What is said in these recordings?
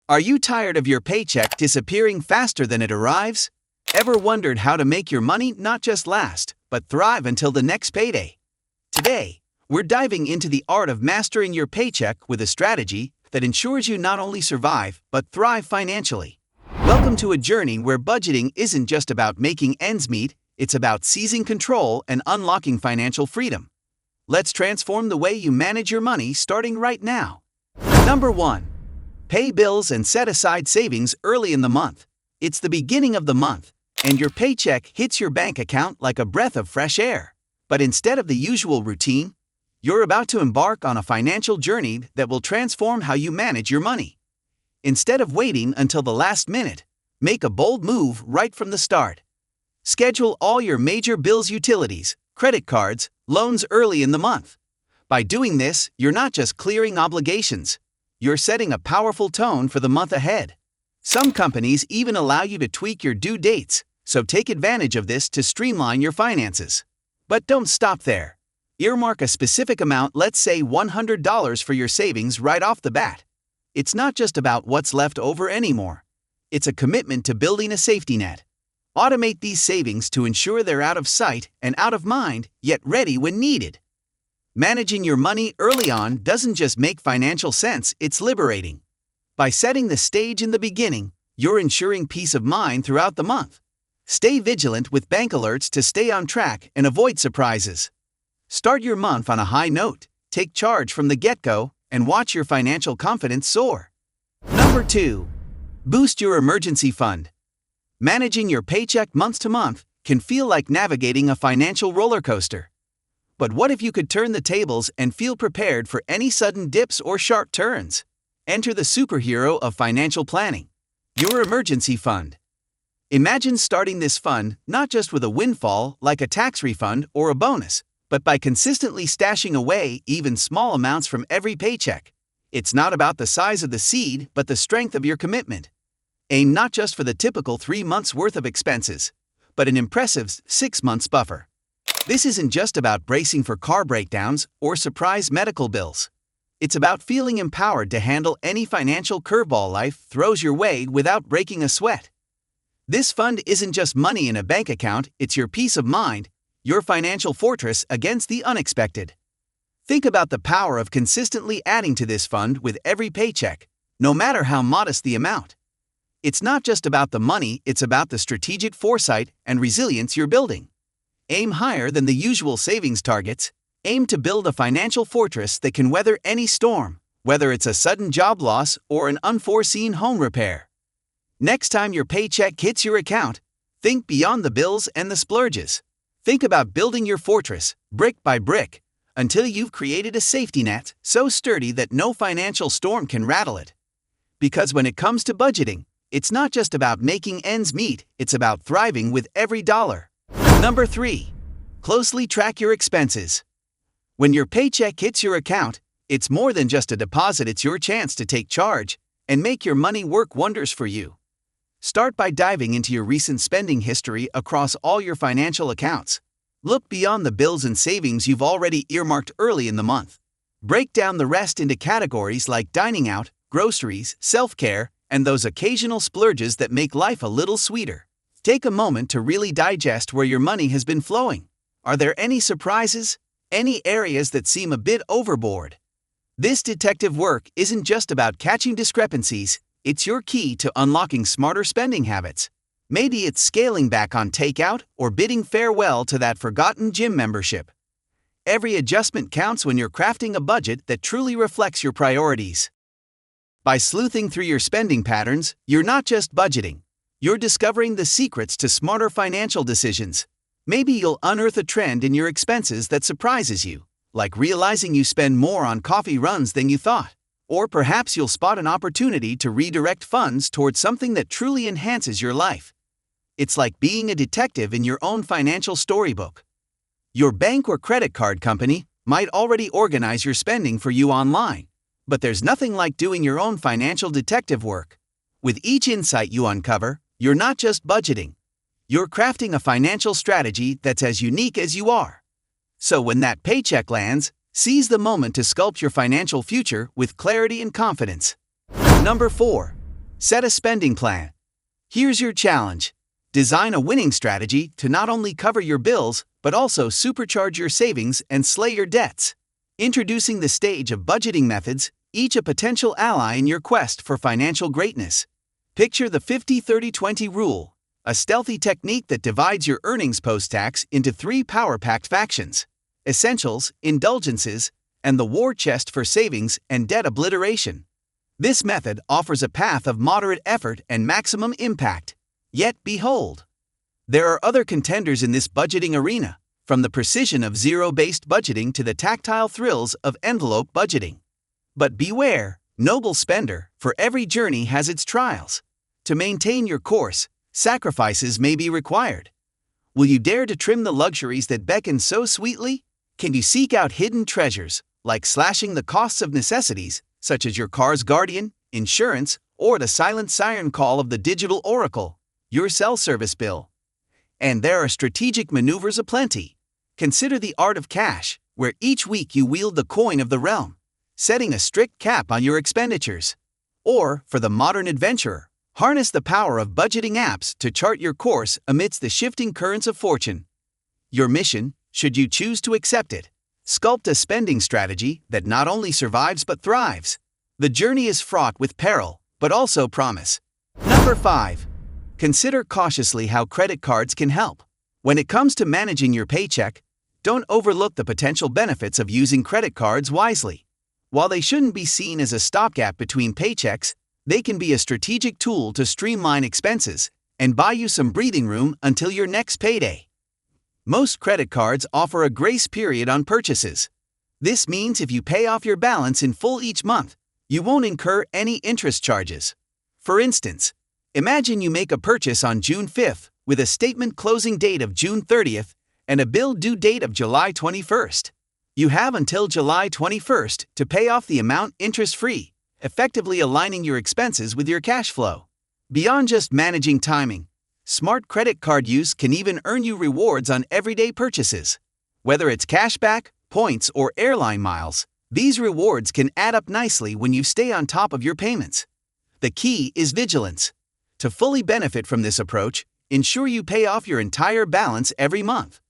Are you tired of your paycheck disappearing faster than it arrives? Ever wondered how to make your money not just last, but thrive until the next payday? Today, we're diving into the art of mastering your paycheck with a strategy that ensures you not only survive, but thrive financially. Welcome to a journey where budgeting isn't just about making ends meet, it's about seizing control and unlocking financial freedom. Let's transform the way you manage your money starting right now. Number 1. Pay bills and set aside savings early in the month. It's the beginning of the month, and your paycheck hits your bank account like a breath of fresh air. But instead of the usual routine, you're about to embark on a financial journey that will transform how you manage your money. Instead of waiting until the last minute, make a bold move right from the start. Schedule all your major bills, utilities, credit cards, loans early in the month. By doing this, you're not just clearing obligations, you're setting a powerful tone for the month ahead. Some companies even allow you to tweak your due dates, so take advantage of this to streamline your finances. But don't stop there. Earmark a specific amount, let's say $100 for your savings right off the bat. It's not just about what's left over anymore. It's a commitment to building a safety net. Automate these savings to ensure they're out of sight and out of mind, yet ready when needed. Managing your money early on doesn't just make financial sense, it's liberating. By setting the stage in the beginning, you're ensuring peace of mind throughout the month. Stay vigilant with bank alerts to stay on track and avoid surprises. Start your month on a high note, take charge from the get-go, and watch your financial confidence soar. Number 2. Boost your emergency fund. Managing your paycheck month to month can feel like navigating a financial roller coaster. But what if you could turn the tables and feel prepared for any sudden dips or sharp turns? Enter the superhero of financial planning, your emergency fund. Imagine starting this fund not just with a windfall like a tax refund or a bonus, but by consistently stashing away even small amounts from every paycheck. It's not about the size of the seed, but the strength of your commitment. Aim not just for the typical 3 months' worth of expenses, but an impressive 6 months buffer. This isn't just about bracing for car breakdowns or surprise medical bills. It's about feeling empowered to handle any financial curveball life throws your way without breaking a sweat. This fund isn't just money in a bank account, it's your peace of mind, your financial fortress against the unexpected. Think about the power of consistently adding to this fund with every paycheck, no matter how modest the amount. It's not just about the money, it's about the strategic foresight and resilience you're building. Aim higher than the usual savings targets. Aim to build a financial fortress that can weather any storm, whether it's a sudden job loss or an unforeseen home repair. Next time your paycheck hits your account, think beyond the bills and the splurges. Think about building your fortress, brick by brick, until you've created a safety net so sturdy that no financial storm can rattle it. Because when it comes to budgeting, it's not just about making ends meet, it's about thriving with every dollar. Number 3. Closely track your expenses. When your paycheck hits your account, it's more than just a deposit, it's your chance to take charge and make your money work wonders for you. Start by diving into your recent spending history across all your financial accounts. Look beyond the bills and savings you've already earmarked early in the month. Break down the rest into categories like dining out, groceries, self-care, and those occasional splurges that make life a little sweeter. Take a moment to really digest where your money has been flowing. Are there any surprises? Any areas that seem a bit overboard? This detective work isn't just about catching discrepancies, it's your key to unlocking smarter spending habits. Maybe it's scaling back on takeout or bidding farewell to that forgotten gym membership. Every adjustment counts when you're crafting a budget that truly reflects your priorities. By sleuthing through your spending patterns, you're not just budgeting. You're discovering the secrets to smarter financial decisions. Maybe you'll unearth a trend in your expenses that surprises you, like realizing you spend more on coffee runs than you thought. Or perhaps you'll spot an opportunity to redirect funds towards something that truly enhances your life. It's like being a detective in your own financial storybook. Your bank or credit card company might already organize your spending for you online, but there's nothing like doing your own financial detective work. With each insight you uncover, you're not just budgeting. You're crafting a financial strategy that's as unique as you are. So when that paycheck lands, seize the moment to sculpt your financial future with clarity and confidence. Number 4. Set a spending plan. Here's your challenge. Design a winning strategy to not only cover your bills, but also supercharge your savings and slay your debts. Introducing the stage of budgeting methods, each a potential ally in your quest for financial greatness. Picture the 50-30-20 rule, a stealthy technique that divides your earnings post-tax into 3 power-packed factions: essentials, indulgences, and the war chest for savings and debt obliteration. This method offers a path of moderate effort and maximum impact. Yet behold, there are other contenders in this budgeting arena, from the precision of zero-based budgeting to the tactile thrills of envelope budgeting. But beware, noble spender, for every journey has its trials. To maintain your course, sacrifices may be required. Will you dare to trim the luxuries that beckon so sweetly? Can you seek out hidden treasures, like slashing the costs of necessities, such as your car's guardian, insurance, or the silent siren call of the digital oracle, your cell service bill? And there are strategic maneuvers aplenty. Consider the art of cash, where each week you wield the coin of the realm, setting a strict cap on your expenditures. Or, for the modern adventurer, harness the power of budgeting apps to chart your course amidst the shifting currents of fortune. Your mission, should you choose to accept it, sculpt a spending strategy that not only survives but thrives. The journey is fraught with peril, but also promise. Number 5. Consider cautiously how credit cards can help. When it comes to managing your paycheck, don't overlook the potential benefits of using credit cards wisely. While they shouldn't be seen as a stopgap between paychecks, they can be a strategic tool to streamline expenses and buy you some breathing room until your next payday. Most credit cards offer a grace period on purchases. This means if you pay off your balance in full each month, you won't incur any interest charges. For instance, imagine you make a purchase on June 5th with a statement closing date of June 30th and a bill due date of July 21st. You have until July 21st to pay off the amount interest-free, effectively aligning your expenses with your cash flow. Beyond just managing timing, smart credit card use can even earn you rewards on everyday purchases. Whether it's cashback, points, or airline miles, these rewards can add up nicely when you stay on top of your payments. The key is vigilance. To fully benefit from this approach, ensure you pay off your entire balance every month.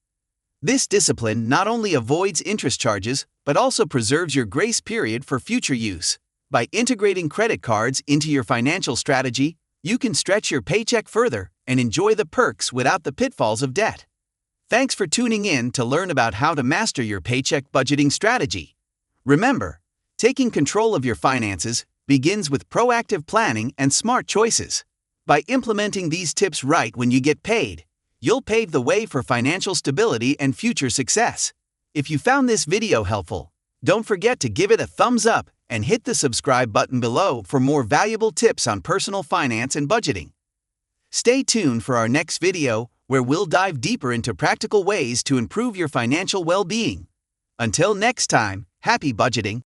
This discipline not only avoids interest charges, but also preserves your grace period for future use. By integrating credit cards into your financial strategy, you can stretch your paycheck further and enjoy the perks without the pitfalls of debt. Thanks for tuning in to learn about how to master your paycheck budgeting strategy. Remember, taking control of your finances begins with proactive planning and smart choices. By implementing these tips right when you get paid, you'll pave the way for financial stability and future success. If you found this video helpful, don't forget to give it a thumbs up and hit the subscribe button below for more valuable tips on personal finance and budgeting. Stay tuned for our next video, where we'll dive deeper into practical ways to improve your financial well-being. Until next time, happy budgeting!